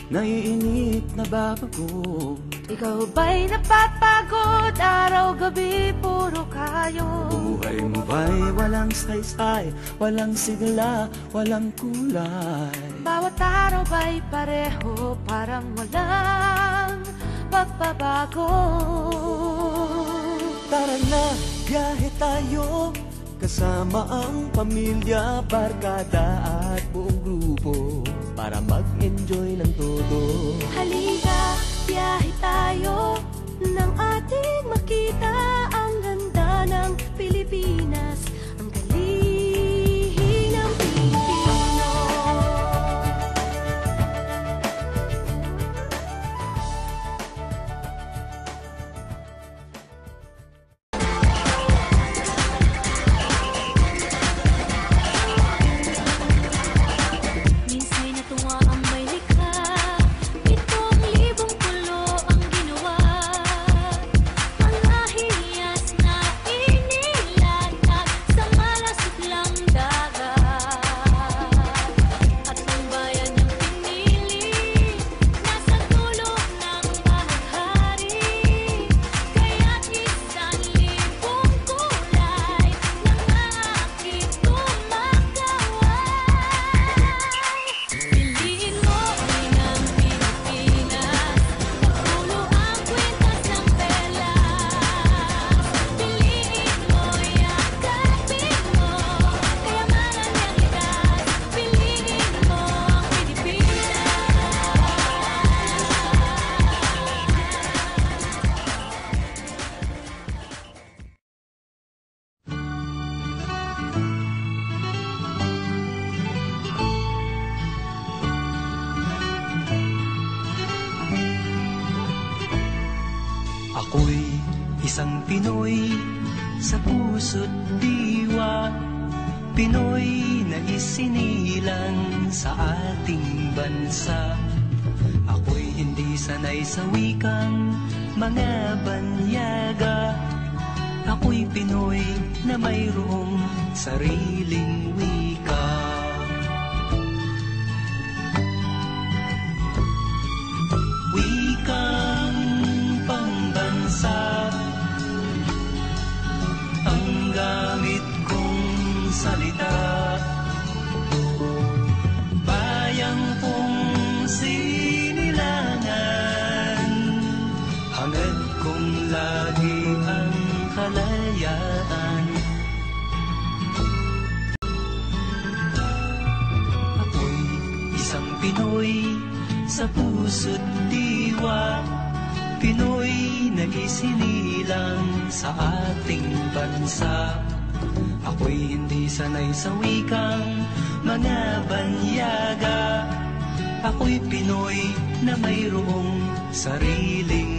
naiinip, nababago. Ikaw ba'y napapagod? Araw-gabi, puro kayo. Buhay mo ba'y walang saysay, walang sigla, walang kulay? Bawat araw ba'y pareho, parang walang pagbabago? Tara na, biyahe tayo, kasama ang pamilya, barkada at buong grupo, para mag-enjoy ng todo. Halika, biyahe tayo, nang ating makita ang ganda ng Pilipinas, ang kalinang Pilipino. Minsa'y natuwa ang may likha, 7,000 pulo ang ginawa. Mga hiyas na inilatag sa malasuklang dagat. At ang bayan ng pinili, nasa dulo ng bahaghari. Kaya't 1,000 kulay ng aking kumakaway. Piliin mo ng Pilipinas, pagpulo ang kwintas ng pelas. Piliin mo, yakapin mo, kayamanan niyang likas. Piliin mo ang Pilipinas. Ako'y isang Pinoy sa puso't diwa, Pinoy na isinilang sa ating bansa. Ako'y hindi sanay sa wikang mga banyaga, ako'y Pinoy na mayroong sariling wika. Wikang pambansa ang gamit kong salita, bayang kong sinilangan, hangad kong lagi ang kalayaan. Ako'y isang Pinoy sa puso't diwa, Pinoy na isinilang sa ating bansa. Ako'y hindi sanay sa wikang mga banyaga, ako'y Pinoy na mayroong sariling